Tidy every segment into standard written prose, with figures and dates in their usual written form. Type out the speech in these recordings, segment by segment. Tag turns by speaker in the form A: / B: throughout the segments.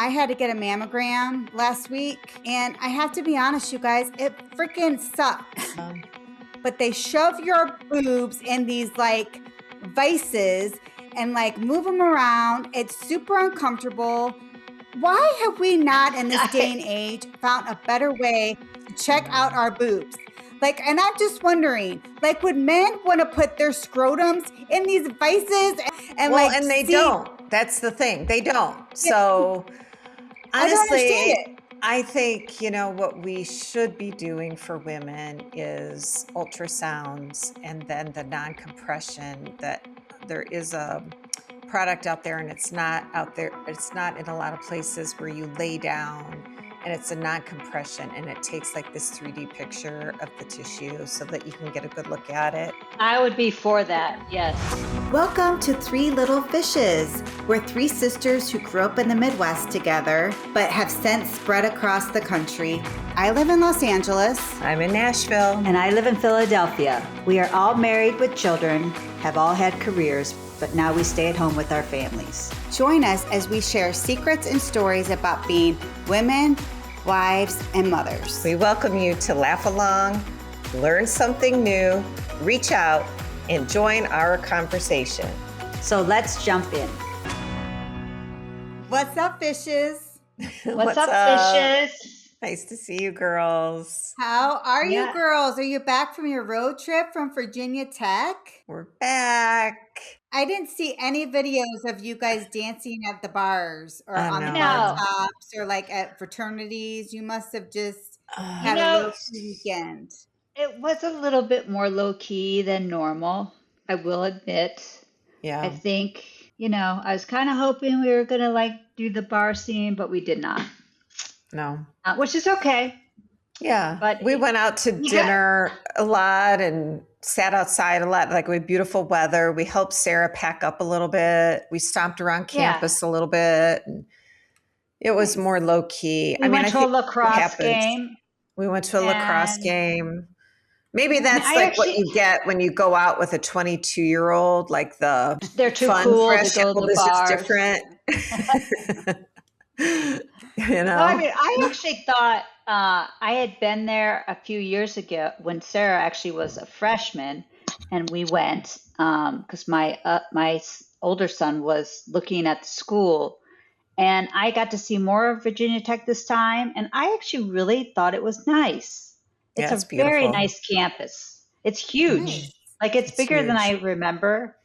A: I had to get a mammogram last week, and I have to be honest, you guys, it freaking sucks. But they shove your boobs in these like vices and like move them around. It's super uncomfortable. Why have we not in this day and age found a better way to check out our boobs? Like, and I'm just wondering, like, would men want to put their scrotums in these vices and
B: Well,
A: like,
B: and they
A: see-
B: don't. That's the thing. They don't. So
A: I don't understand
B: honestly,
A: it.
B: I think, what we should be doing for women is ultrasounds and then the non-compression. That there is a product out there, and it's not out there. It's not in a lot of places where you lay down, and it's a non-compression, and it takes like this 3D picture of the tissue so that you can get a good look at it.
C: I would be for that, yes.
A: Welcome to Three Little Fishes. We're three sisters who grew up in the Midwest together, but have since spread across the country. I live in Los Angeles.
B: I'm in Nashville.
D: And I live in Philadelphia. We are all married with children, have all had careers, but now we stay at home with our families.
A: Join us as we share secrets and stories about being women, wives, and mothers.
B: We welcome you to laugh along, learn something new, reach out, and join our conversation.
D: So let's jump in.
A: What's up, fishes?
C: What's up, fishes?
B: Nice to see you, girls.
A: How are you
C: Yeah.
A: girls? Are you back from your road trip from Virginia Tech?
B: We're back.
A: I didn't see any videos of you guys dancing at the bars or
B: I
A: on the
B: know.
A: bar
C: No.
A: tops or like at fraternities. You must have just had
C: You
A: a
C: know,
A: little weekend.
C: It was a little bit more low-key than normal, I will admit.
B: Yeah.
C: I think, I was kind of hoping we were going to like do the bar scene, but we did not,
B: No.
C: which is okay.
B: Yeah.
C: But
B: we went out to dinner a lot and sat outside a lot, like with beautiful weather. We helped Sarah pack up a little bit. We stomped around campus a little bit. And it was more low key.
C: We went
B: I
C: to a
B: think what
C: lacrosse
B: happens-
C: game.
B: We went to a lacrosse
C: And-
B: game. Maybe that's
C: I
B: like what
C: actually-
B: you get when you go out with a 22-year-old, like the
C: They're too
B: fun
C: cool to go to
B: threshold
C: the
B: is just
C: bars.
B: different.
C: No, I mean, I actually thought I had been there a few years ago when Sarah actually was a freshman, and we went because my older son was looking at the school, and I got to see more of Virginia Tech this time, and I actually really thought it was nice.
B: Yeah,
C: It's
B: it's
C: a very
B: beautiful.
C: nice campus. It's huge.
A: Nice.
C: Like it's
B: It's
C: bigger than I
B: huge.
C: remember,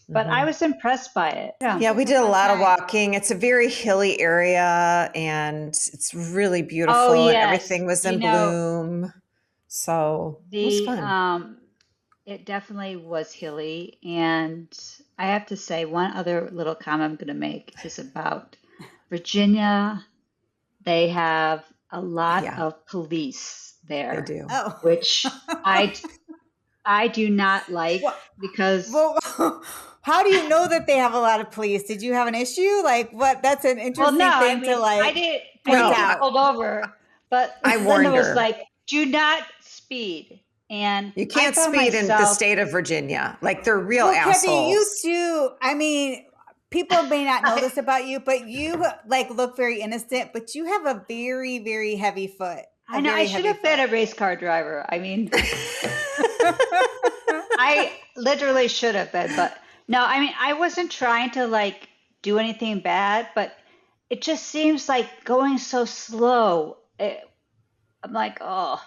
C: but I was impressed by it.
B: Yeah, we did a lot of
A: Nice.
B: walking. It's a very hilly area, and it's really beautiful.
C: Oh,
B: And
C: yes.
B: everything was in bloom. So it was fun.
C: It definitely was hilly, and I have to say one other little comment I'm going to make is about Virginia. They have a lot
B: Yeah.
C: of police there,
B: I do.
A: Oh.
C: which I do not like
A: Well-
C: because
A: Well, how do you know that they have a lot of police? Did you have an issue? Like what? That's an interesting thing to like.
C: I did
A: point
C: I
A: out.
C: pulled over, but
B: I
C: Linda
B: warned
C: was
B: her.
C: like, "Do not speed." And
B: You can't
C: I found
B: speed in the
C: myself-
B: state of Virginia. Like they're real
A: Well, Kathy,
B: assholes.
A: you too. I mean, people may not know this about you, but you like look very innocent, but you have a very, very heavy foot.
C: I know I should have been a race car driver. I mean, I literally should have been, but no, I mean, I wasn't trying to like do anything bad, but it just seems like going so slow. I'm like, oh,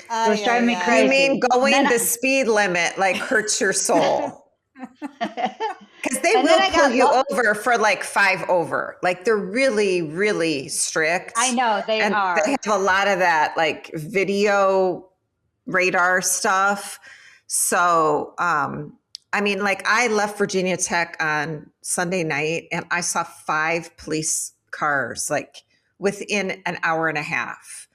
C: it was driving me
B: You
C: crazy.
B: mean going
C: And then
B: the speed limit like hurts your soul? Because they
C: And
B: will
C: then I
B: pull
C: got
B: you
C: lo-
B: over for like 5 over. Like they're really, really strict.
C: I know they
B: and
C: are.
B: they have a lot of that like video radar stuff. So, I mean, like I left Virginia Tech on Sunday night and I saw 5 police cars like within an hour and a half.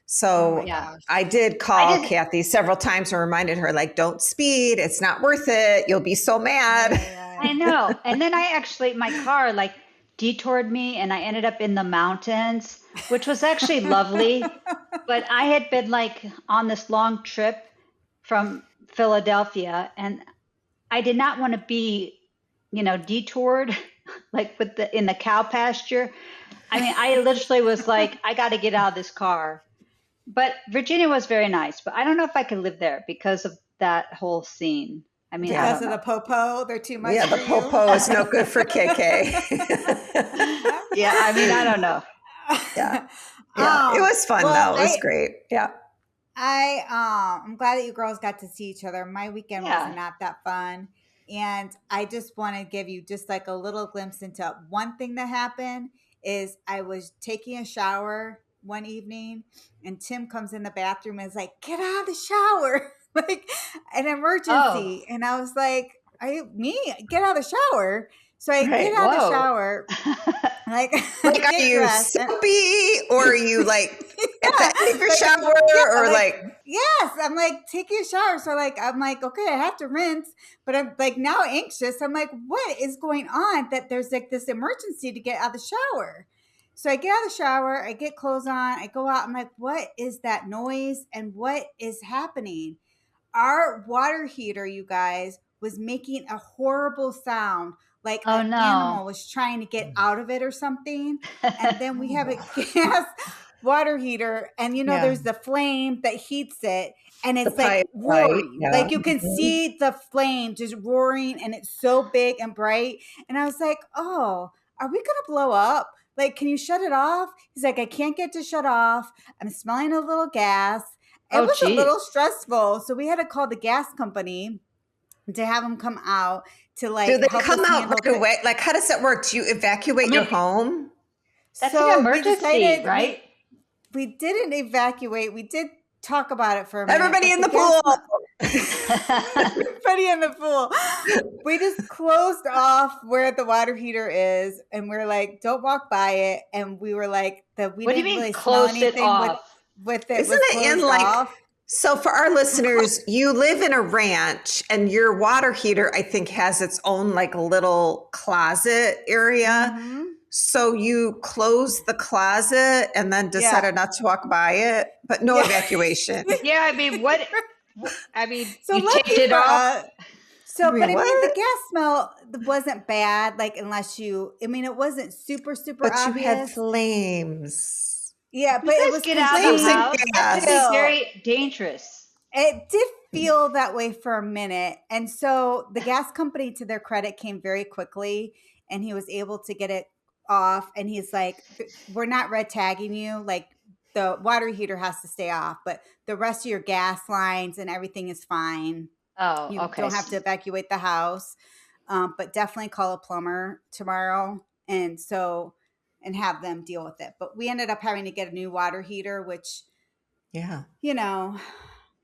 B: So
C: Yeah.
B: I did call
C: I just-
B: Kathy several times and reminded her, like, don't speed. It's not worth it. You'll be so mad.
C: I know. And then my car like detoured me and I ended up in the mountains, which was actually lovely. But I had been like on this long trip from Philadelphia and I did not want to be, detoured like in the cow pasture. I mean, I literally was like, I got to get out of this car. But Virginia was very nice, but I don't know if I could live there because of that whole scene. I mean,
B: Yeah.
C: I
A: Because
C: don't
A: of the
C: know.
A: popo, they're too much
B: Yeah,
A: for
B: the
A: you.
B: popo is no good for KK.
C: Yeah, I mean, I don't know.
B: Yeah. It was fun
A: well,
B: though. It was great. Yeah.
A: I'm glad that you girls got to see each other. My weekend
C: Yeah.
A: was not that fun. And I just want to give you just like a little glimpse into one thing that happened is I was taking a shower one evening and Tim comes in the bathroom and is like, get out of the shower. Like an emergency. And I was like, get out of the shower. So I
B: Right.
A: get out of the
C: Whoa.
A: shower, like
B: Like, are
A: get
B: you
A: dressed.
B: soapy or are you like at the end of your
A: like,
B: shower or like
A: yes, I'm like taking a shower. So like, I'm like, okay, I have to rinse, but I'm like now anxious. I'm like, what is going on that there's like this emergency to get out of the shower? So I get out of the shower, I get clothes on, I go out. I'm like, what is that noise? And what is happening? Our water heater, you guys, was making a horrible sound like
C: Oh,
A: an
C: no.
A: animal was trying to get out of it or something. And then we have a gas water heater, and
B: Yeah.
A: there's the flame that heats it, and it's
B: The
A: like
B: pipe,
A: roaring.
B: right? Yeah.
A: Like you can see the flame just roaring, and it's so big and bright. And I was like, oh, are we gonna blow up? Like, can you shut it off? He's like, I can't get to shut off. I'm smelling a little gas. It was a little stressful. So we had to call the gas company to have them come out to like
B: Do they
A: help
B: come
A: us
B: out
A: handle
B: right away? Like, how does that work? Do you evacuate your home?
C: That's
A: So
C: an
A: we
C: emergency,
A: decided
C: right?
A: we didn't evacuate. We did talk about it for a minute.
B: Everybody
A: but
B: in the pool.
A: Everybody in the pool. We just closed off where the water heater is, and we're like, don't walk by it. And we were like, that we
C: What do you
A: didn't
C: mean
A: really smell
C: closed it
A: anything
C: off?
A: with it.
B: Isn't
A: was
B: it in
A: closed
B: like
A: off.
B: so for our listeners, you live in a ranch and your water heater, I think, has its own like little closet area.
A: Mhm.
B: So you closed the closet and then decided not to walk by it, but no evacuation.
C: Yeah, I mean,
A: So
C: you
A: lucky
C: taped it
A: for
C: off.
A: us. So, but I mean, the
B: What?
A: gas smell wasn't bad. Like, unless it wasn't super
B: But you
A: obvious.
B: had flames.
A: Yeah, but
C: You
A: it
C: guys
A: was
C: get out of the
B: flames and
C: house. That
B: gas.
C: could be very dangerous.
A: It did feel that way for a minute. And so the gas company, to their credit, came very quickly and he was able to get it off. And he's like, we're not red tagging you. Like, the water heater has to stay off, but the rest of your gas lines and everything is fine.
C: Oh,
A: You
C: okay.
A: don't have to evacuate the house, but definitely call a plumber tomorrow and have them deal with it. But we ended up having to get a new water heater, which,
B: Yeah.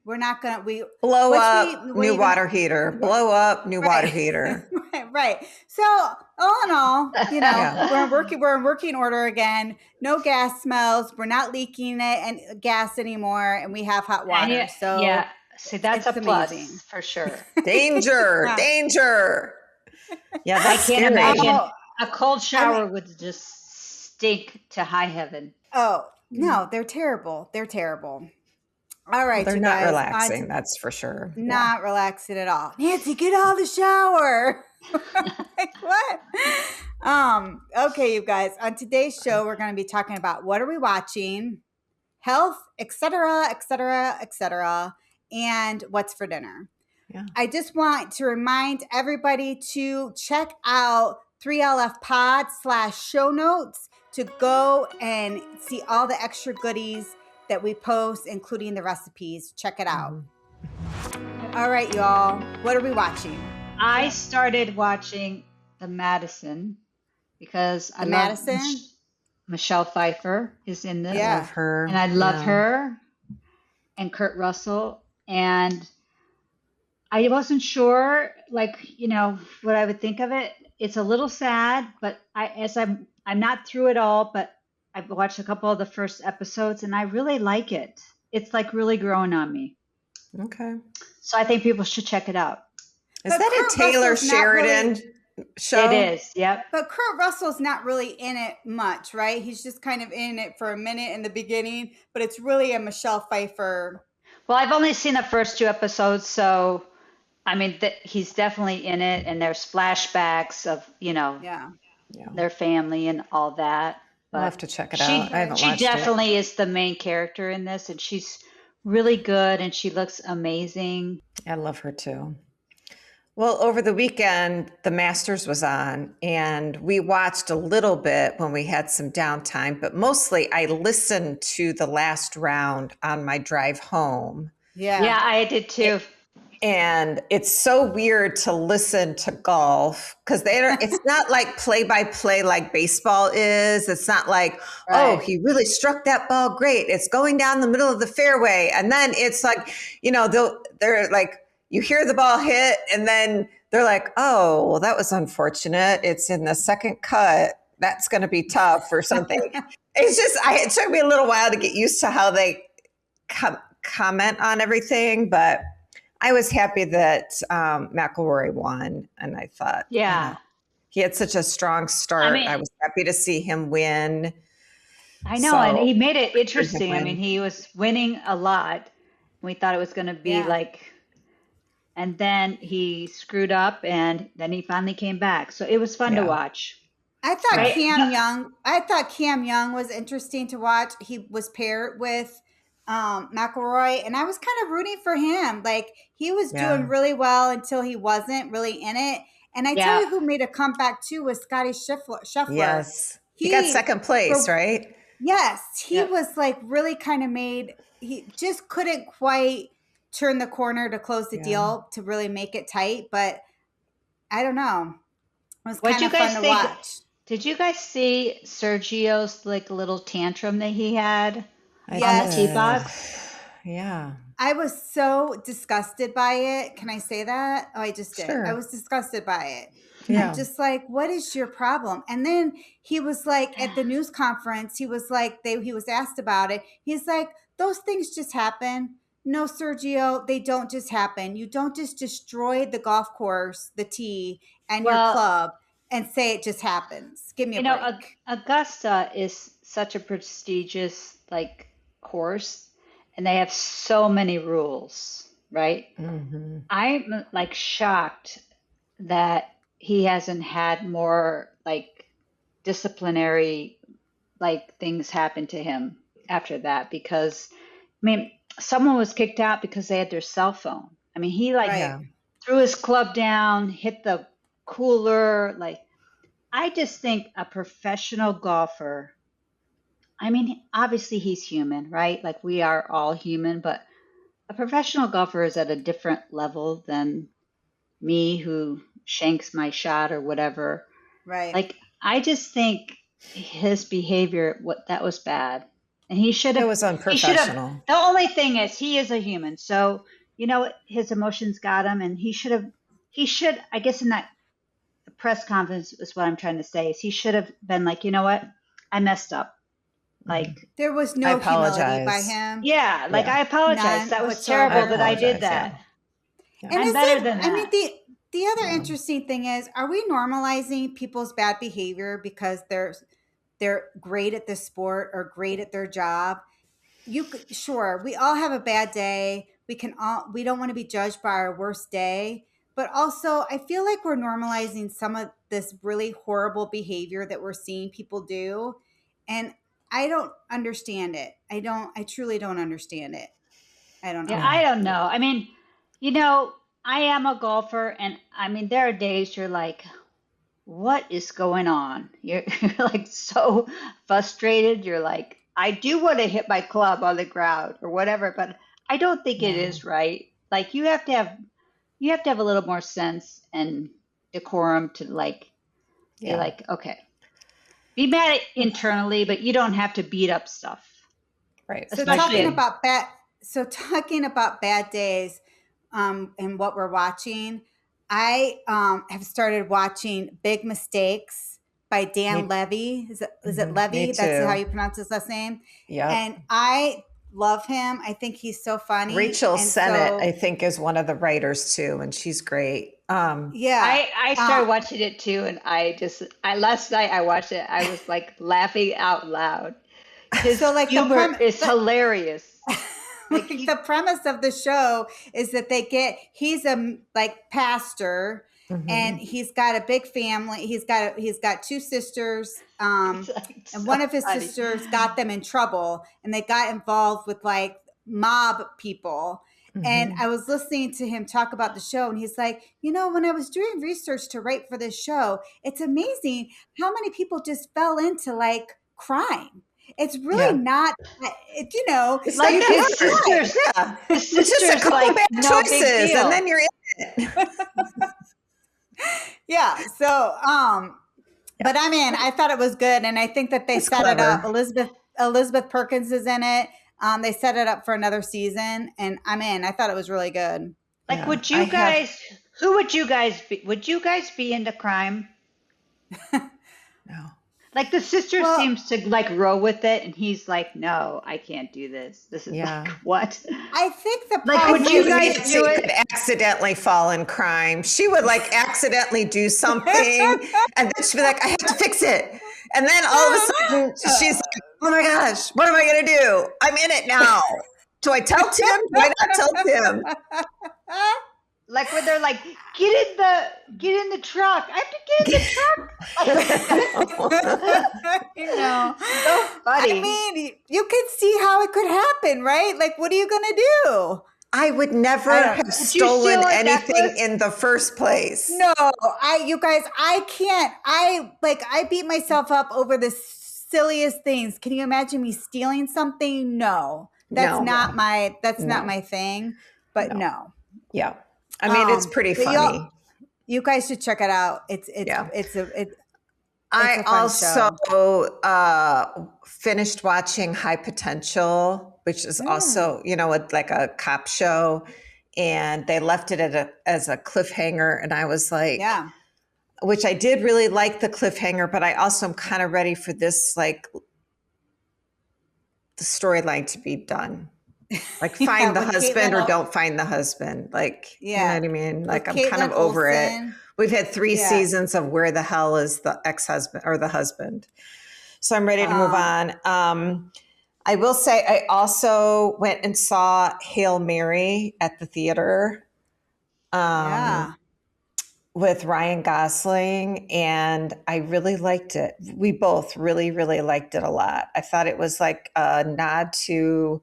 A: we're not going to,
B: Blow up, new water heater. Blow up, new water heater.
A: Right. So all in all, we're in working order again. No gas smells. We're not leaking it and gas anymore. And we have hot water.
C: Yeah,
A: So
C: yeah. See, that's
A: it's
C: a plus
A: amazing.
C: for sure.
B: Danger,
A: Yeah.
B: danger. Yeah,
C: I
B: that's
C: can't
B: scary.
C: imagine
A: Oh,
C: a cold shower would just stink to high heaven.
A: Oh, no, they're terrible. They're terrible. All right,
B: They're
A: you
B: not
A: guys,
B: relaxing, that's for sure.
A: Not relaxing at all. Nancy, get out of the shower. Like, what? Okay, you guys. On today's show, we're going to be talking about what are we watching, health, etc., etc., etc., and what's for dinner.
B: Yeah.
A: I just want to remind everybody to check out 3LF Pod /show notes to go and see all the extra goodies that we post, including the recipes. Check it out.
B: Mm-hmm.
A: All right, y'all. What are we watching?
C: I started watching the Madison because I love Michelle Pfeiffer is in this.
A: Yeah.
B: I love her.
C: And I love her and Kurt Russell. And I wasn't sure, what I would think of it. It's a little sad, but I'm not through it all, but I've watched a couple of the first episodes and I really like it. It's like really growing on me.
B: Okay.
C: So I think people should check it out.
B: Is that a Taylor Sheridan show?
C: It is, yep.
A: But Kurt Russell's not really in it much, right? He's just kind of in it for a minute in the beginning, but it's really a Michelle Pfeiffer.
C: Well, I've only seen the first 2 episodes, so I mean, he's definitely in it, and there's flashbacks of,
A: Yeah.
C: their family and all that.
B: I'll
C: But
B: have to check it out. I haven't
C: she
B: watched it.
C: definitely is the main character in this, and she's really good, and she looks amazing.
B: I love her too. Well, over the weekend, the Masters was on, and we watched a little bit when we had some downtime, but mostly I listened to the last round on my drive home.
C: Yeah, I did too.
B: And it's so weird to listen to golf because it's not like play by play like baseball is. It's not like, oh, he really struck that ball great. It's going down the middle of the fairway. And then it's like, they're like, you hear the ball hit and then they're like, oh, well, that was unfortunate. It's in the second cut. That's going to be tough or something. It took me a little while to get used to how they comment on everything, but I was happy that McIlroy won, and I thought, he had such a strong start. I was happy to see him win.
C: I know, and he made it interesting. I mean, he was winning a lot. We thought it was going to be and then he screwed up, and then he finally came back. So it was fun to watch.
A: I thought Cam Young was interesting to watch. He was paired with McIlroy, and I was kind of rooting for him. Like, he was doing really well until he wasn't really in it. And I tell you who made a comeback too was Scotty Scheffler.
B: Yes. He got second place, right?
A: Yes. He was like really kind of he just couldn't quite turn the corner to close the deal to really make it tight. But I don't know. It was kind of fun to watch.
C: Did you guys see Sergio's like little tantrum that he had? On the tee box?
B: Yeah.
A: I was so disgusted by it. Can I say that? Oh, I just did.
B: Sure.
A: I was disgusted by it.
B: Yeah.
A: I'm just like, what is your problem? And then he was like, at the news conference, he was like, he was asked about it. He's like, those things just happen. No, Sergio, they don't just happen. You don't just destroy the golf course, the tee, and your club and say it just happens. Give me a break.
C: Augusta is such a prestigious course, and they have so many rules, right?
B: Mm-hmm.
C: I'm like shocked that he hasn't had more disciplinary things happen to him after that, because someone was kicked out because they had their cell phone. I mean, he threw his club down, hit the cooler. I just think a professional golfer, obviously he's human, right? Like, we are all human, but a professional golfer is at a different level than me who shanks my shot or whatever.
A: Right.
C: I just think his behavior, that was bad. And he should have.
B: It was unprofessional.
C: The only thing is, he is a human. So, his emotions got him, and he should, I guess in that press conference is what I'm trying to say, is he should have been like, you know what? I messed up.
A: There was no humility by him.
C: Yeah, I apologize. That was terrible that I did that.
A: Yeah. And I'm better than that. The other interesting thing is, are we normalizing people's bad behavior because they're great at this sport or great at their job? Sure, we all have a bad day. We don't want to be judged by our worst day. But also, I feel like we're normalizing some of this really horrible behavior that we're seeing people do. And I don't understand it. I truly don't understand it. I don't know.
C: Yeah, I don't know. I am a golfer, and there are days you're like, what is going on? You're so frustrated. You're like, I do want to hit my club on the ground or whatever, but I don't think it is right. You have to have a little more sense and decorum to be like, okay, be mad internally, but you don't have to beat up stuff.
B: Right.
A: So talking about bad days, and what we're watching, I have started watching Big Mistakes by Dan Levy. Is it Levy? That's how you pronounce his last name. Yeah. And I love him. I think he's so funny.
B: Rachel Sennett, I think, is one of the writers too, and she's great.
C: I started watching it too, and last night I watched it. I was laughing out loud. His humor is hilarious.
A: The premise of the show is that he's a pastor, and he's got a big family. He's got two sisters, and one of his sisters got them in trouble, and they got involved with like mob people. And I was listening to him talk about the show, and he's like, when I was doing research to write for this show, it's amazing how many people just fell into like crime. It's really not,
B: It's
C: like
B: like
C: his sisters.
B: Yeah.
C: His
B: It's just a
C: sisters
B: couple
C: like
B: bad
C: no big
B: choices,
C: deal.
B: and then you're in it.
A: Yeah. So, but I'm in. I thought it was good, and I think that they set it up. Elizabeth Perkins is in it. They set it up for another season, and I'm in. I thought it was really good.
C: Like, would you guys? Who would you guys be? Would you guys be into crime?
B: No.
C: Like the sister seems to like roll with it, and he's like, "No, I can't do this. This is like what?"
A: I think the
C: like, would you guys do it?
B: Could accidentally fall in crime. She would like accidentally do something, and then she'd be like, "I have to fix it," and then all of a sudden she's like, "Oh my gosh, what am I gonna do? I'm in it now. Do I tell Tim? Do I not tell Tim?"
C: Like where they're like, get in the truck. I have to get in the truck. So funny.
A: I mean, you could see how it could happen, right? Like, what are you gonna do?
B: I would never have stolen anything in the first place.
A: No, you guys, I can't. I beat myself up over the silliest things. Can you imagine me stealing something? No, that's not my thing. But no.
B: Yeah. I mean, it's pretty funny.
A: You guys should check it out.
B: I also finished watching High Potential, which is also, like a cop show, and they left it as a cliffhanger. And I was like, which I did really like the cliffhanger, but I also am kind of ready for this, like the storyline to be done. Like find the husband or don't find the husband. Like, you know what I mean? Like I'm kind of over it. We've had 3 seasons of where the hell is the ex-husband or the husband. So I'm ready to move on. I will say I also went and saw Hail Mary at the theater with Ryan Gosling, and I really liked it. We both really, really liked it a lot. I thought it was like a nod to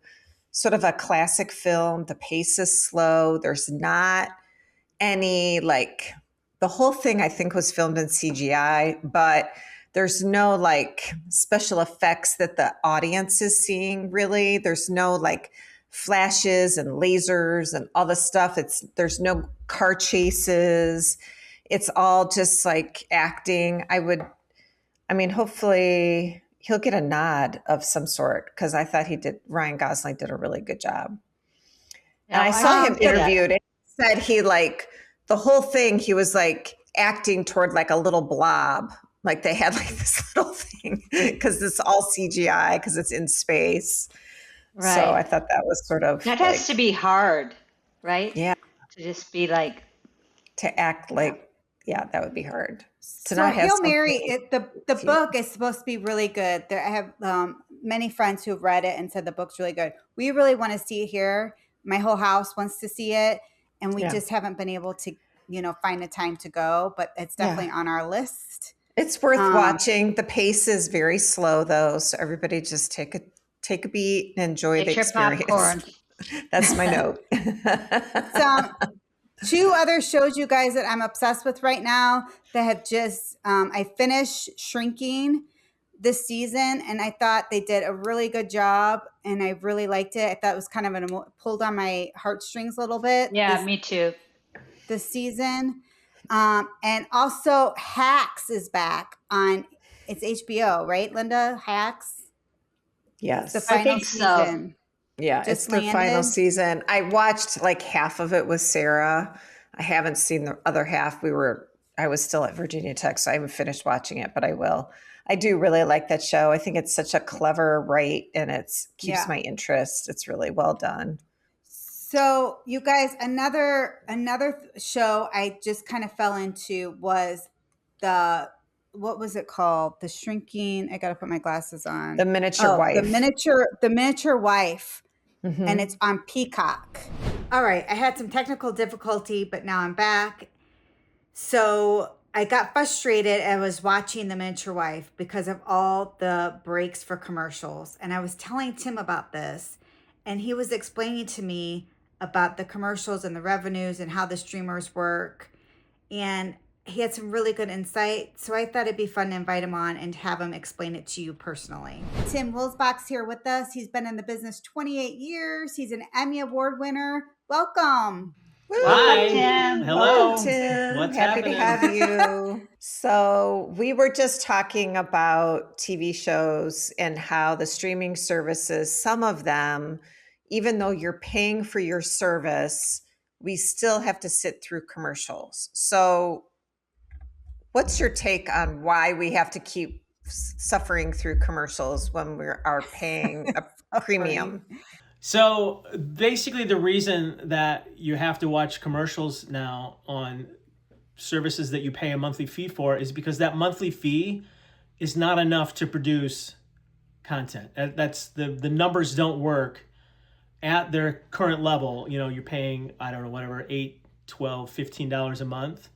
B: sort of a classic film. The pace is slow. There's not any the whole thing I think was filmed in CGI, but there's no like special effects that the audience is seeing really. There's no like flashes and lasers and all this stuff. There's no car chases. It's all just like acting. Hopefully he'll get a nod of some sort because I thought Ryan Gosling did a really good job. And I saw him interviewed and he said the whole thing, he was like acting toward like a little blob. Like they had like this little thing because it's all CGI because it's in space. Right. So I thought that was sort of.
C: That has to be hard, right?
B: Yeah.
C: To just be like.
B: To act like, that would be hard.
A: So Hail Mary, the book is supposed to be really good. I have many friends who've read it and said the book's really good. We really want to see it here. My whole house wants to see it, and we just haven't been able to, find the time to go. But it's definitely on our list.
B: It's worth watching. The pace is very slow, though, so everybody just take a beat and enjoy the experience. Popcorn. That's my note.
A: So, 2 other shows, you guys, that I'm obsessed with right now that have just, I finished Shrinking this season, and I thought they did a really good job, and I really liked it. I thought it was kind of pulled on my heartstrings a little bit.
C: Yeah, me too.
A: This season. And also Hacks is back it's HBO, right, Linda? Hacks?
B: Yes.
A: The final season.
C: So.
B: Yeah, it's the final season. I watched like half of it with Sarah. I haven't seen the other half. I was still at Virginia Tech, so I haven't finished watching it, but I will. I do really like that show. I think it's such a clever write, and it keeps my interest. It's really well done.
A: So you guys, another show I just kind of fell into was what was it called? The Shrinking. I got to put my glasses on.
B: The Miniature Wife.
A: The Miniature Wife. Mm-hmm. And it's on Peacock. All right. I had some technical difficulty, but now I'm back. So I got frustrated. I was watching The Miniature Wife because of all the breaks for commercials. And I was telling Tim about this, and he was explaining to me about the commercials and the revenues and how the streamers work. And he had some really good insight. So I thought it'd be fun to invite him on and have him explain it to you personally. Tim Wilsbach's here with us. He's been in the business 28 years. He's an Emmy Award winner. Welcome.
E: Hi.
C: Tim.
E: Hello.
B: Welcome, Tim.
E: What's
B: Happy
E: happening?
B: to have you. So we were just talking about TV shows and how the streaming services, some of them, even though you're paying for your service, we still have to sit through commercials. So what's your take on why we have to keep suffering through commercials when we are paying a premium?
E: So basically the reason that you have to watch commercials now on services that you pay a monthly fee for is because that monthly fee is not enough to produce content. That's the numbers don't work at their current level. You know, you're paying, I don't know, whatever, $8, $12, $15 a month.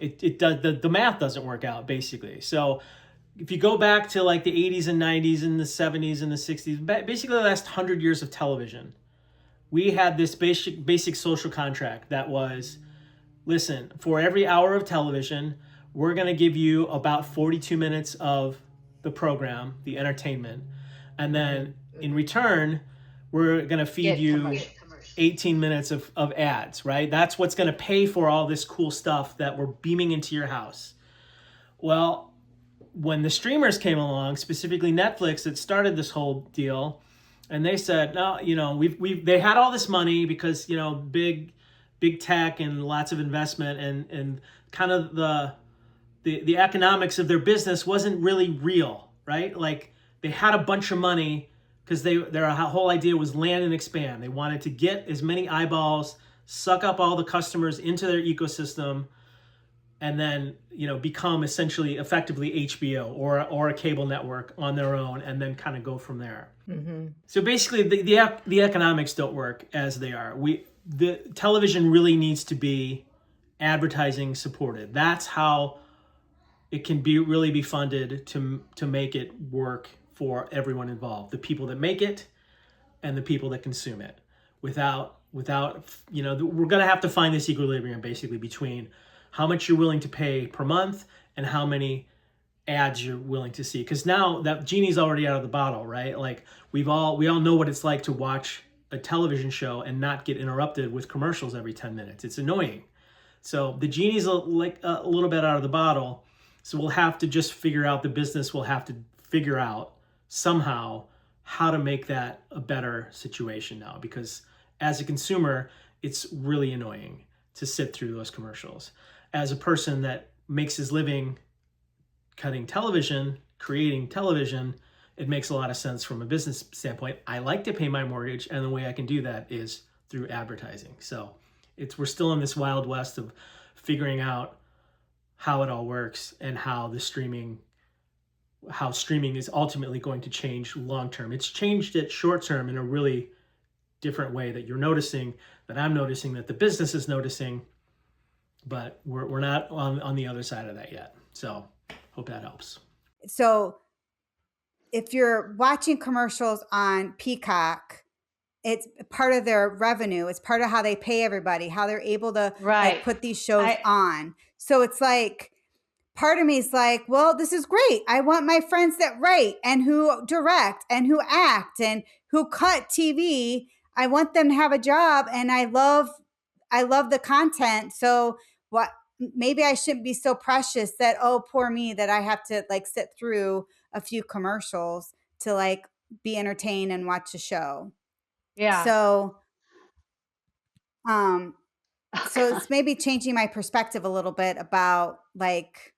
E: It does, the math doesn't work out basically. So if you go back to like the 80s and 90s and the 70s and the 60s, basically the last 100 years of television, we had this basic social contract that was, listen, for every hour of television, we're going to give you about 42 minutes of the program, the entertainment. And then in return, we're going to feed you 18 minutes of ads, right? That's what's going to pay for all this cool stuff that we're beaming into your house. Well, when the streamers came along, specifically Netflix, that started this whole deal, and they said, no, you know, they had all this money because, you know, big tech and lots of investment and kind of the economics of their business wasn't really real, right? Like they had a bunch of money because their whole idea was land and expand. They wanted to get as many eyeballs, suck up all the customers into their ecosystem, and then, you know, become essentially effectively HBO or a cable network on their own, and then kind of go from there. Mm-hmm. So basically the economics don't work as they are. The television really needs to be advertising supported. That's how it can really be funded to make it work for everyone involved, the people that make it and the people that consume it. Without, you know, we're going to have to find this equilibrium basically between how much you're willing to pay per month and how many ads you're willing to see. Because now that genie's already out of the bottle, right? Like we all know what it's like to watch a television show and not get interrupted with commercials every 10 minutes. It's annoying. So the genie's a little bit out of the bottle. So we'll have to just figure out, the business will have to figure out somehow how to make that a better situation now. Because as a consumer, it's really annoying to sit through those commercials. As a person that makes his living cutting television, creating television, it makes a lot of sense from a business standpoint. I like to pay my mortgage, and the way I can do that is through advertising. So we're still in this wild west of figuring out how it all works and how streaming is ultimately going to change long term. It's changed it short term in a really different way that you're noticing, that I'm noticing, that the business is noticing, but we're not on the other side of that yet. So hope that helps.
A: So if you're watching commercials on Peacock, it's part of their revenue. It's part of how they pay everybody, how they're able to like, put these shows on. So it's like, part of me is like, well, this is great. I want my friends that write and who direct and who act and who cut TV. I want them to have a job, and I love the content. So what? Maybe I shouldn't be so precious that, oh, poor me, that I have to like sit through a few commercials to like be entertained and watch a show.
C: Yeah.
A: So, so it's maybe changing my perspective a little bit about like.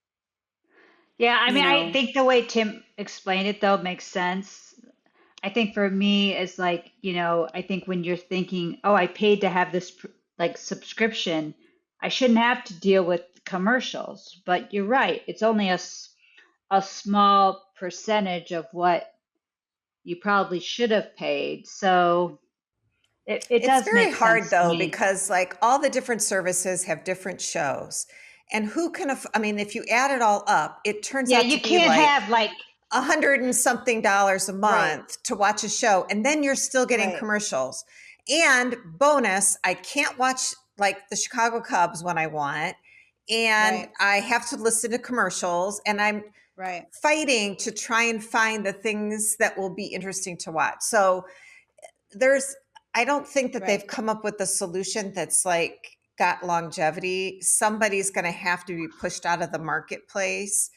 C: Yeah, I mean, I think the way Tim explained it though makes sense. I think for me it's like, you know, I think when you're thinking, oh, I paid to have this like subscription, I shouldn't have to deal with commercials. But you're right, it's only a small percentage of what you probably should have paid. So It
B: It's
C: does
B: very
C: make
B: hard
C: sense to
B: though,
C: me.
B: because like all the different services have different shows. And who can, I mean, if you add it all up, it turns
C: Yeah,
B: out
C: you
B: to be
C: can't
B: like
C: have like
B: $100 and something a month to watch a show. And then you're still getting
A: Right.
B: commercials. And bonus, I can't watch like the Chicago Cubs when I want. And
A: Right.
B: I have to listen to commercials, and I'm
A: Right.
B: fighting to try and find the things that will be interesting to watch. So I don't think that they've
A: Right.
B: come up with a solution that's like got longevity. Somebody's going to have to be pushed out of the marketplace.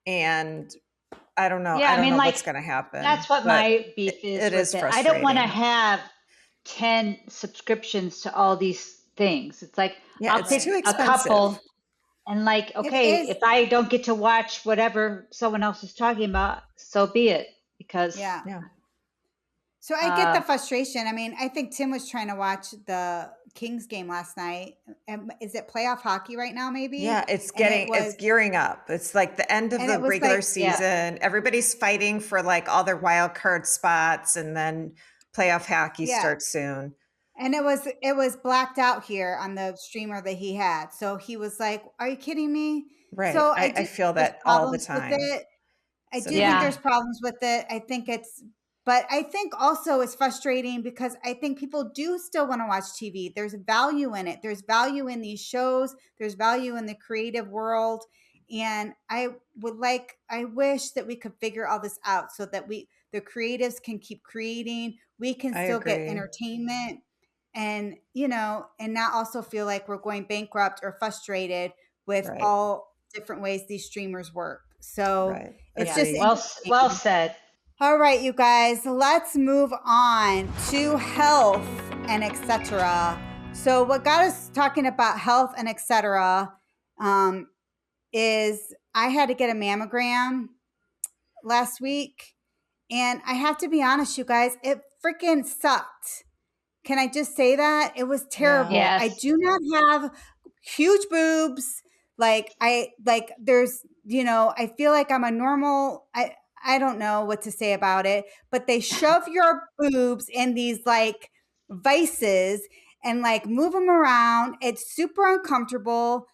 B: And I don't know.
C: Yeah,
B: I
C: I
B: don't
C: mean,
B: know
C: like
B: what's going to happen.
C: that's what
B: But
C: my beef is
B: it is
C: with it. I don't want to
B: frustrating.
C: have 10 subscriptions to all these things. It's like
B: Yeah,
C: I'll
B: it's
C: pick
B: too
C: a
B: expensive.
C: couple and like,
A: It
C: okay,
A: is.
C: if I don't get to watch whatever someone else is talking about, so be it. Because
A: Yeah.
B: Yeah.
A: So I get the frustration. I mean, I think Tim was trying to watch the Kings game last night. Is it playoff hockey right now? Maybe.
B: Yeah, it's
A: And it
B: getting, it's
A: was,
B: gearing up. It's like the end of
A: and
B: the
A: it was
B: regular
A: like,
B: season. Everybody's fighting for like all their wild card spots, and then playoff hockey
A: yeah.
B: starts soon.
A: And it was blacked out here on the streamer that he had. So he was like, "Are you kidding me?"
B: Right.
A: So
B: I feel
A: there's
B: that all the
A: problems with
B: time.
A: it. I
B: So
A: do think
C: Yeah.
A: there's problems with it. But I think also it's frustrating because I think people do still want to watch TV. There's value in it. There's value in these shows. There's value in the creative world. And I wish that we could figure all this out so that the creatives can keep creating. We can
B: I
A: still get
B: agree.
A: entertainment and, and not also feel like we're going bankrupt or frustrated with
B: Right.
A: all different ways these streamers work. So
B: Right.
A: it's
B: Agreed.
A: just
C: well said.
A: all right, you guys, let's move on to health and etc. So what got us talking about health and etc. Is I had to get a mammogram last week, and I have to be honest, you guys, it freaking sucked. Can I just say that? It was terrible.
C: Yes.
A: I do not have huge boobs. There's, I feel like I'm a normal, I don't know what to say about it, but they shove your boobs in these like vices and like move them around. It's super uncomfortable.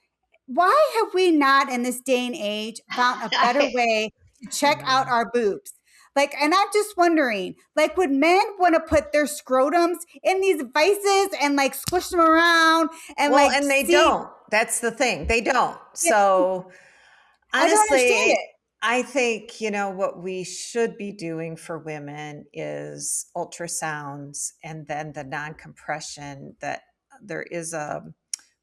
A: Why have we not in this day and age found a better way to check out our boobs? Like, and I'm just wondering, like, would men want to put their scrotums in these vices and like squish them around and
B: Well,
A: like
B: and they
A: see?
B: don't. That's the thing. They don't. So
A: I don't understand
B: honestly,
A: it.
B: I think, what we should be doing for women is ultrasounds, and then the non-compression. That there is a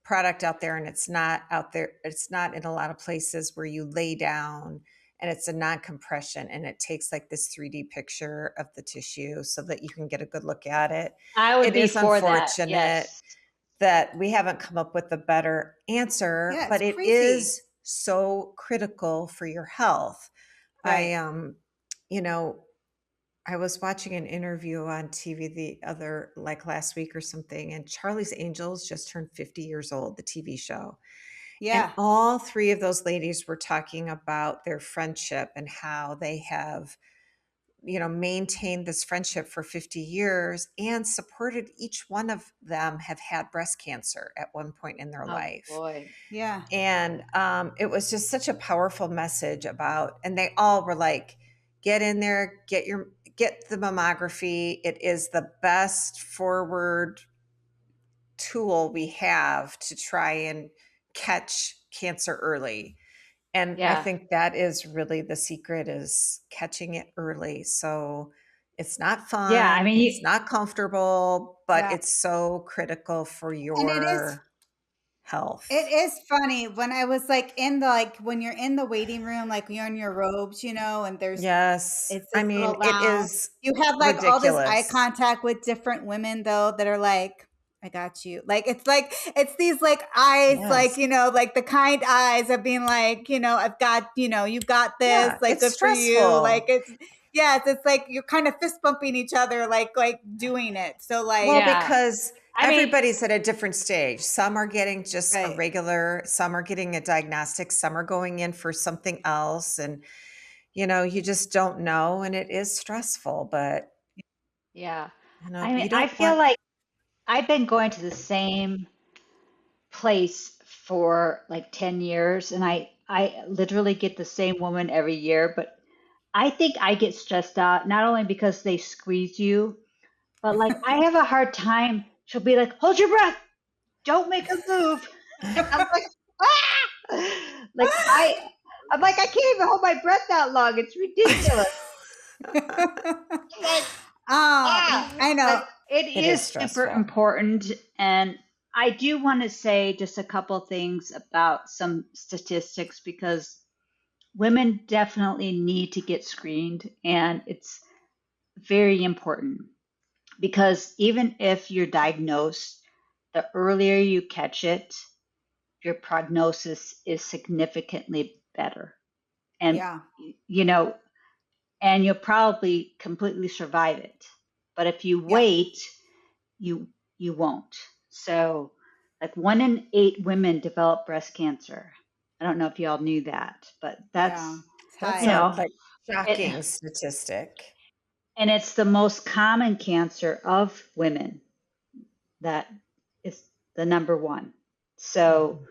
B: product out there, and it's not out there. It's not in a lot of places where you lay down, and it's a non-compression, and it takes like this 3D picture of the tissue so that you can get a good look at it.
C: I would
B: It
C: be
B: is
C: for that.
B: unfortunate
C: Yes.
B: that we haven't come up with a better answer,
A: Yeah,
B: but
A: it's
B: it
A: crazy.
B: is so critical for your health.
A: Right.
B: I was watching an interview on TV last week or something, and Charlie's Angels just turned 50 years old, the TV show.
A: Yeah.
B: And all three of those ladies were talking about their friendship and how they have, maintained this friendship for 50 years and supported each one of them have had breast cancer at one point in their life.
C: Boy.
A: Yeah.
B: And it was just such a powerful message and they all were like, get in there, get the mammography. It is the best forward tool we have to try and catch cancer early. And I think that is really the secret, is catching it early. So it's not fun.
C: Yeah, I mean,
B: it's not comfortable, but it's so critical for your health.
A: It is funny when I was like when you're in the waiting room, like you're in your robes, and there's
B: Yes.
A: it's
B: I
A: this
B: mean,
A: little
B: it
A: lounge.
B: is
A: You have like all this eye
B: ridiculous.
A: contact with different women though that are like, I got you. It's these like eyes,
B: Yes.
A: like the kind eyes of being like, I've got, you got this,
B: Yeah,
A: like
B: it's
A: good for you.
B: stressful.
A: Like it's like you're kind of fist bumping each other, like doing it. So like,
B: Well,
C: Yeah.
B: because
C: I mean-
B: everybody's at a different stage. Some are getting just a
A: Right.
B: regular, some are getting a diagnostic, some are going in for something else. And, you just don't know. And it is stressful, but
C: Yeah.
B: you
C: I mean,
B: don't
C: I feel
B: want
C: like I've been going to the same place for like 10 years, and I literally get the same woman every year, but I think I get stressed out not only because they squeeze you, but like I have a hard time. She'll be like, "Hold your breath, don't make a move." And I'm like, ah! Like I'm like, I can't even hold my breath that long. It's ridiculous. Like,
A: I know.
C: but it is super
B: stressful.
C: important. And I do want to say just a couple things about some statistics because women definitely need to get screened, and it's very important because even if you're diagnosed, the earlier you catch it, your prognosis is significantly better. And,
A: Yeah.
C: you know, and you'll probably completely survive it. But if you
A: Yeah.
C: wait, you won't. So, like 1 in 8 women develop breast cancer. I don't know if y'all knew that, but that's
A: Yeah. It's
B: That's
C: you
A: high.
C: know,
B: a like shocking
C: it,
B: statistic.
C: and it's the most common cancer of women that is the number one. So,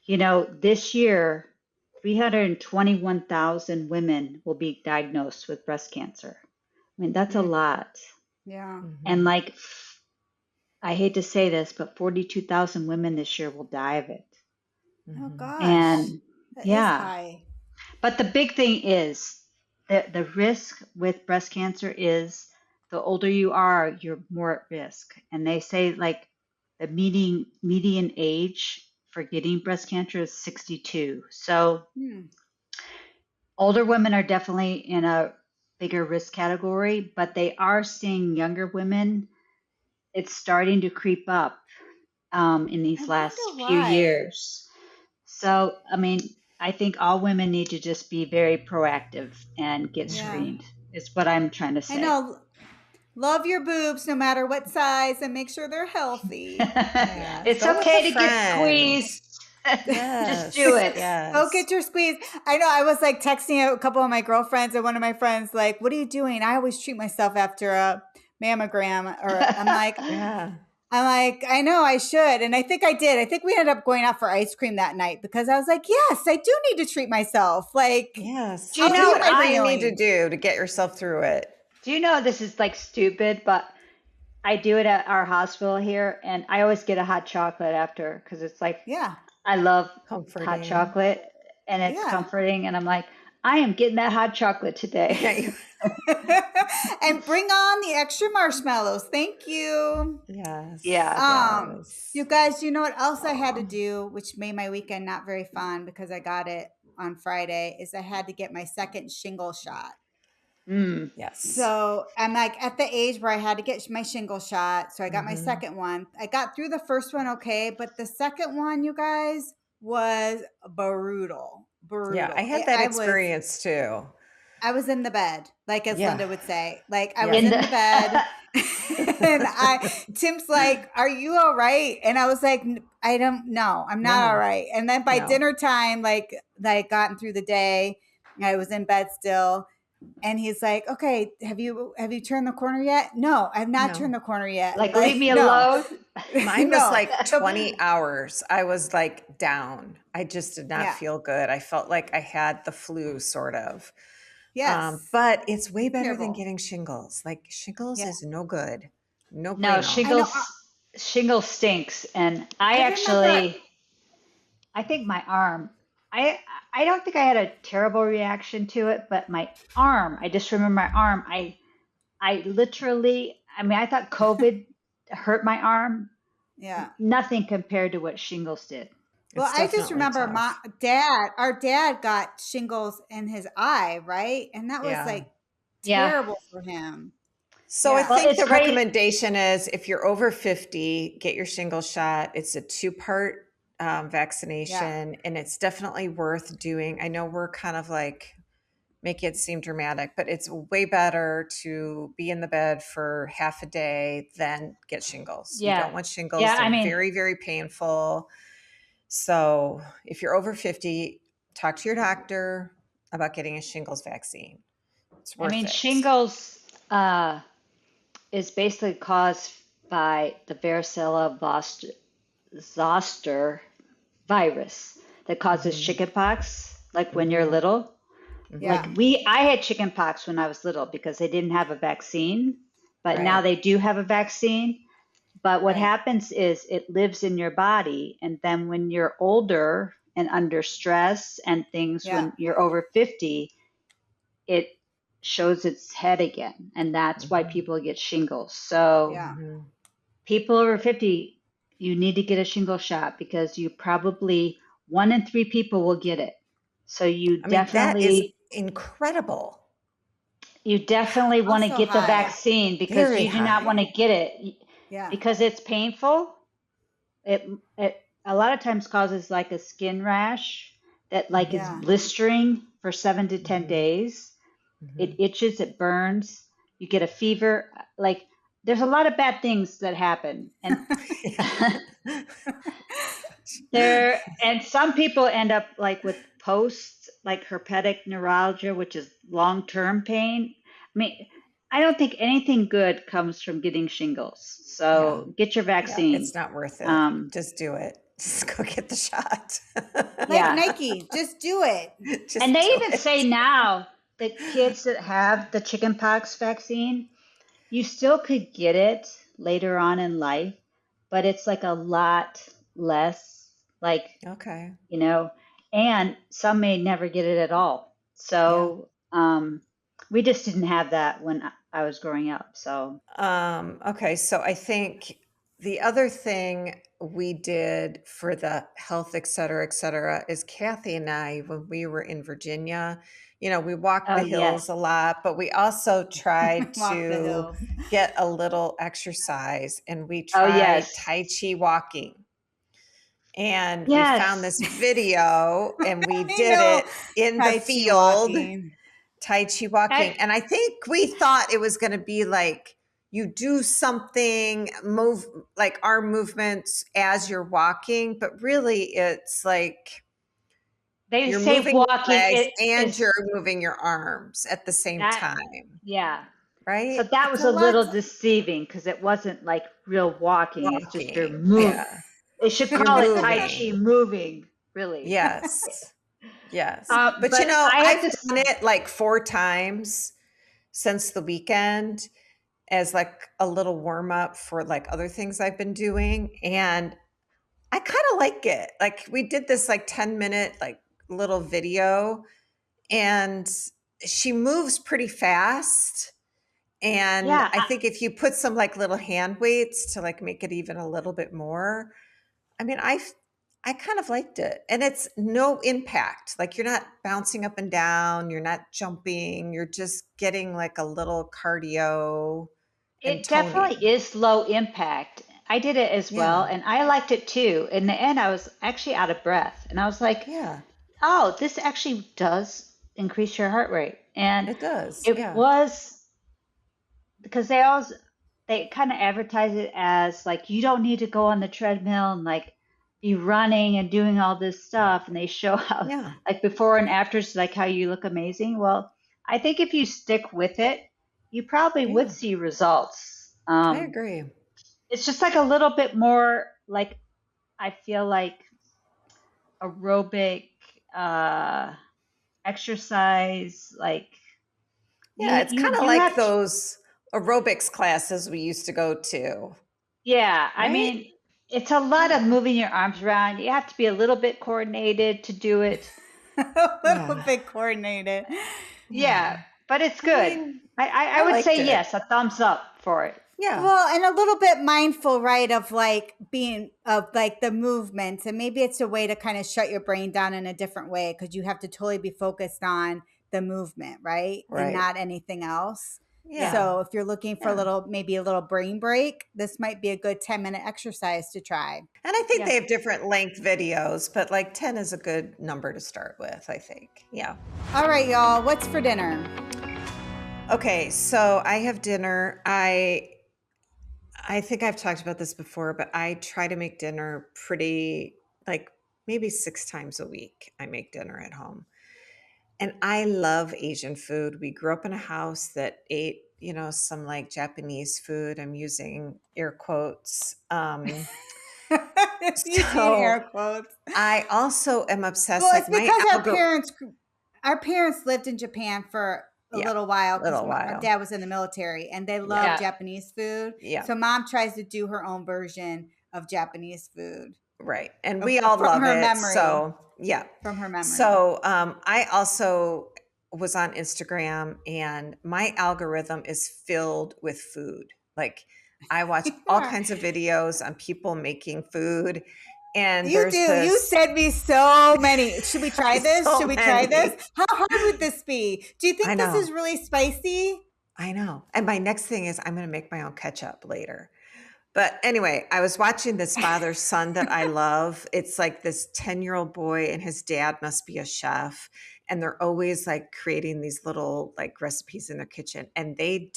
C: this year, 321,000 women will be diagnosed with breast cancer. I mean, that's a lot.
A: Yeah.
C: And like, I hate to say this, but 42,000 women this year will die of it.
A: Oh gosh.
C: And
A: That
C: yeah,
A: is high.
C: but the big thing is that the risk with breast cancer is the older you are, you're more at risk. And they say like the median age for getting breast cancer is 62. So older women are definitely in a bigger risk category, but they are seeing younger women. It's starting to creep up in these
A: I
C: last
A: wonder
C: few
A: why.
C: years. So, I mean, I think all women need to just be very proactive and get
A: Yeah.
C: screened, is what I'm trying to
A: I
C: say.
A: know. Love your boobs no matter what size and make sure they're healthy.
B: Yeah.
C: It's
B: Go with
C: okay
B: a
C: to get
B: friend.
C: squeezed.
B: Yes.
C: Just do it.
B: Yes.
A: Go get your squeeze. I know. I was like texting a couple of my girlfriends and one of my friends like, "What are you doing?" I always treat myself after a mammogram, or I'm like,
B: Yeah.
A: I know I should. And I think I did. I think we ended up going out for ice cream that night because I was like, yes, I do need to treat myself. Like,
B: Yes.
C: Do you
A: I'll
C: know
A: do
C: what
A: my
B: whatever you need to
A: feelings.
B: do to get yourself through it.
C: Do you know this is like stupid, but I do it at our hospital here, and I always get a hot chocolate after because it's like
A: Yeah.
C: I love
B: Comforting.
C: hot chocolate and it's
A: Yeah.
C: comforting, and I'm like, I am getting that hot chocolate today.
A: And bring on the extra marshmallows. Thank you.
B: Yes.
C: Yeah.
A: You guys, you know what else I had to do, which made my weekend not very fun because I got it on Friday, is I had to get my second shingle shot.
B: Yes.
A: So I'm like at the age where I had to get my shingle shot. So I got my second one. I got through the first one okay, but the second one, you guys, was brutal.
B: Yeah, I had that experience too.
A: I was in the bed, like as Linda would say. Like I
B: Yeah.
A: was in the bed. And Tim's like, "Are you all right?" And I was like, "I don't know. I'm not all right." And then by dinner time, like I had gotten through the day, I was in bed still. And he's like, "Okay, have you turned the corner yet?" "No, I've not turned the corner yet."
C: Like leave me alone.
B: Mine was like 20 hours. I was like down. I just did not feel good. I felt like I had the flu sort of.
A: Yes.
B: But it's way better than
A: Terrible.
B: getting shingles. Like shingles is no good. No,
C: No, shingles stinks. And I think my arm, I don't think I had a terrible reaction to it, but my arm, I just remember my arm. I literally, I mean, I thought COVID hurt my arm.
A: Yeah.
C: Nothing compared to what shingles did.
A: Well, I just remember our dad got shingles in his eye, right? And that was like terrible for him.
B: So I think the recommendation is if you're over 50, get your shingle shot. It's a 2-part vaccination, and it's definitely worth doing. I know we're kind of like make it seem dramatic, but it's way better to be in the bed for half a day than get shingles.
C: Yeah.
B: You don't want shingles. They're very, very painful. So if you're over 50, talk to your doctor about getting a shingles vaccine. It's worth it.
C: Shingles is basically caused by the varicella zoster virus that causes chickenpox, like when you're little.
A: Yeah.
C: Like I had chickenpox when I was little because they didn't have a vaccine, but
B: Right.
C: now they do have a vaccine. But what
A: Right.
C: happens is it lives in your body, and then when you're older and under stress and things,
A: Yeah.
C: when you're over 50, it shows its head again, and that's why people get shingles. So
A: Yeah.
C: people over 50, you need to get a shingle shot because you probably 1 in 3 people will get it. So you
B: I mean, that is
C: definitely
B: incredible.
C: want to
A: Also
C: get the
A: high.
C: vaccine because
B: Very
C: you do not
B: high.
C: want to get it
A: Yeah.
C: because it's painful. It a lot of times causes like a skin rash that like is
A: Yeah.
C: blistering for 7 to 10 days. It itches, it burns, you get a fever. Like there's a lot of bad things that happen, and and some people end up like with post like herpetic neuralgia, which is long-term pain. I mean, I don't think anything good comes from getting shingles. So get your vaccine.
B: It's not worth it. Just do it. Just go get the shot.
A: Like Nike, just do it.
C: And they even say now that kids that have the chickenpox vaccine, you still could get it later on in life, but it's like a lot less, like,
B: Okay.
C: you know, and some may never get it at all. So we just didn't have that when I was growing up. So
B: Okay, so I think the other thing we did for the health, et cetera, is Kathy and I, when we were in Virginia, we walked the hills a lot, but we also tried
A: Walk the
B: to
A: hills.
B: get a little exercise, and we tried Tai Chi walking. And we found this video and we did it in the field, Tai Chi walking. And I think we thought it was going to be like, you do something, move like arm movements as you're walking, but really it's like
C: they
B: you're
C: say
B: moving
C: walking
B: your legs and you're moving your arms at the same time.
C: Yeah.
B: Right?
C: So that was a little deceiving because it wasn't like real walking. It's just you're moving.
B: Yeah.
C: They should call it Tai Chi moving, really.
B: Yes. Yes.
C: But
B: I've done it like 4 times since the weekend as like a little warm up for like other things I've been doing. And I kind of like it. Like we did this like 10-minute like little video, and she moves pretty fast. And I think if you put some like little hand weights to like make it even a little bit more, I mean, I kind of liked it. And it's no impact. Like you're not bouncing up and down, you're not jumping, you're just getting like a little cardio.
C: It definitely is low impact. I did it as well, and I liked it too. In the end, I was actually out of breath, and I was like, "Oh, this actually does increase your heart rate." And
B: it does.
C: It was because they kind of advertise it as like you don't need to go on the treadmill and like be running and doing all this stuff, and they show how like before and afters, like how you look amazing. Well, I think if you stick with it, you probably would see results.
B: I agree.
C: It's just like a little bit more like, I feel like aerobic exercise, like
B: it's kind of like those aerobics classes we used to go to.
C: Yeah, right? I mean, it's a lot of moving your arms around. You have to be a little bit coordinated to do it.
A: A little bit coordinated.
C: Yeah, but it's good. I would say yes, a thumbs up for it.
B: Yeah.
A: Well, and a little bit mindful, right, of like the movements. And maybe it's a way to kind of shut your brain down in a different way because you have to totally be focused on the movement, right? And not anything else. Yeah. So if you're looking for maybe a little brain break, this might be a good 10-minute exercise to try.
B: And I think they have different length videos, but like 10 is a good number to start with, I think. Yeah.
A: All right, y'all. What's for dinner?
B: Okay, so I have dinner. I think I've talked about this before, but I try to make dinner pretty, like maybe 6 times a week. I make dinner at home. And I love Asian food. We grew up in a house that ate some like Japanese food. I'm using air quotes.
A: You
B: So
A: did air quotes.
B: I also am obsessed.
A: Well,
B: like
A: it's
B: my
A: because our parents lived in Japan for a little while because
B: little
A: our
B: while.
A: dad was in the military, and they love
C: Yeah.
A: Japanese food.
B: Yeah.
A: So mom tries to do her own version of Japanese food.
B: Right. And we all
A: From
B: love
A: her
B: it.
A: memory.
B: So yeah.
A: From her memory.
B: So I also was on Instagram, and my algorithm is filled with food. Like I watch all kinds of videos on people making food. And
A: you do. You sent me so many. Should we try this?
B: So
A: Should we
B: many.
A: try this? How hard would this be? Do you think this is really spicy?
B: I know. And my next thing is I'm going to make my own ketchup later. But anyway, I was watching this father-son that I love. It's like this 10-year-old boy, and his dad must be a chef. And they're always like creating these little like recipes in their kitchen. And they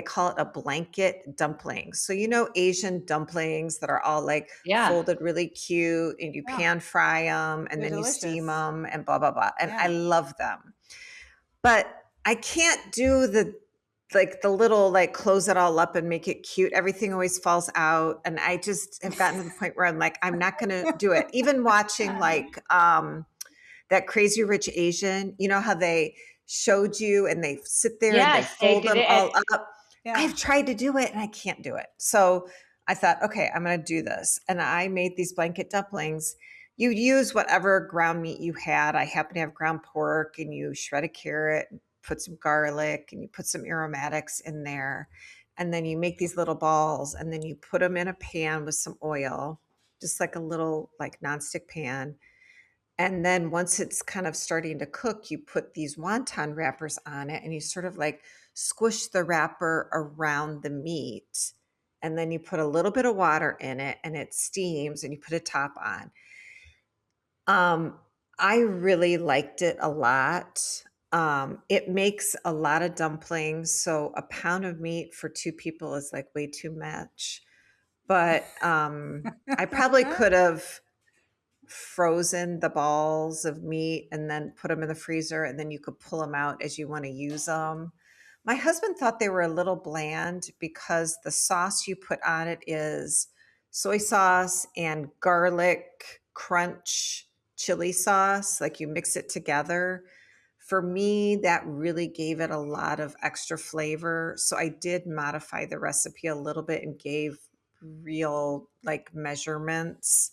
B: call it a blanket dumpling. So, Asian dumplings that are all like folded really cute, and you pan fry them, and then
A: delicious.
B: You steam them and blah, blah, blah. And I love them. But I can't do the little like close it all up and make it cute. Everything always falls out. And I just have gotten to the point where I'm like, I'm not going to do it. Even watching like that Crazy Rich Asian, how they showed you and they sit there and they fold them all up. I've tried to do it and I can't do it. So I thought, okay, I'm going to do this. And I made these blanket dumplings. You use whatever ground meat you had. I happen to have ground pork, and you shred a carrot, put some garlic, and you put some aromatics in there. And then you make these little balls, and then you put them in a pan with some oil, just like a little like nonstick pan. And then once it's kind of starting to cook, you put these wonton wrappers on it, and you sort of like squish the wrapper around the meat. And then you put a little bit of water in it, and it steams, and you put a top on. I really liked it a lot. It makes a lot of dumplings. So a pound of meat for 2 people is like way too much. But I probably could have frozen the balls of meat and then put them in the freezer, and then you could pull them out as you want to use them. My husband thought they were a little bland because the sauce you put on it is soy sauce and garlic crunch chili sauce. Like you mix it together. For me, that really gave it a lot of extra flavor. So I did modify the recipe a little bit and gave real like measurements.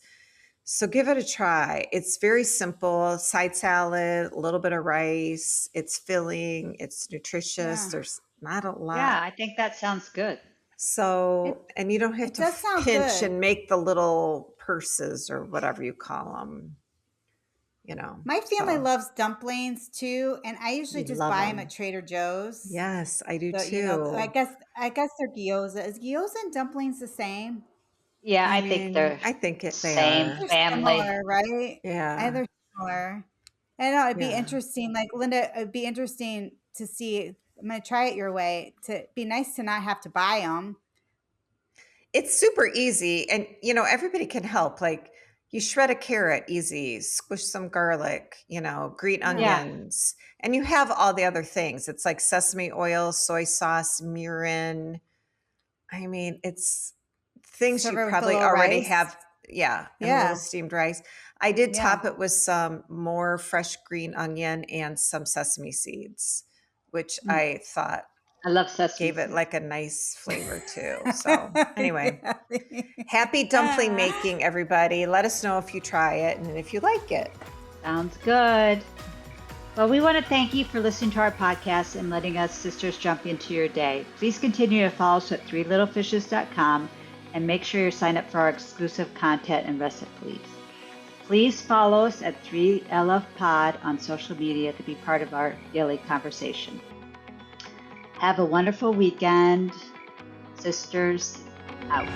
B: So give it a try. It's very simple. Side salad, a little bit of rice. It's filling. It's nutritious. There's not a lot.
C: Yeah, I think that sounds good.
B: So, and you don't have to pinch and make the little purses or whatever you call them.
A: My family loves dumplings too, and I usually just buy them at Trader Joe's.
B: Yes, I do too.
A: I guess they're gyoza. Is gyoza and dumplings the same?
C: Yeah, I think they're
B: they
C: same
B: are.
C: family,
A: similar, right?
B: Yeah,
A: they're similar. I know it'd be interesting. Like Linda, it'd be interesting to see. I'm gonna try it your way. To be nice to not have to buy them.
B: It's super easy, and everybody can help. Like you shred a carrot, easy. Squish some garlic. Green onions, and you have all the other things. It's like sesame oil, soy sauce, mirin. I mean, it's things you probably already have. Yeah, and a little steamed rice. I did top it with some more fresh green onion and some sesame seeds, which I thought
C: I love sesame
B: gave it like a nice flavor too. So anyway, happy dumpling making, everybody. Let us know if you try it and if you like it.
C: Sounds good. Well, we want to thank you for listening to our podcast and letting us sisters jump into your day. Please continue to follow us at 3littlefishes.com and make sure you're signed up for our exclusive content and recipes. Please follow us at 3LFPod on social media to be part of our daily conversation. Have a wonderful weekend. Sisters out.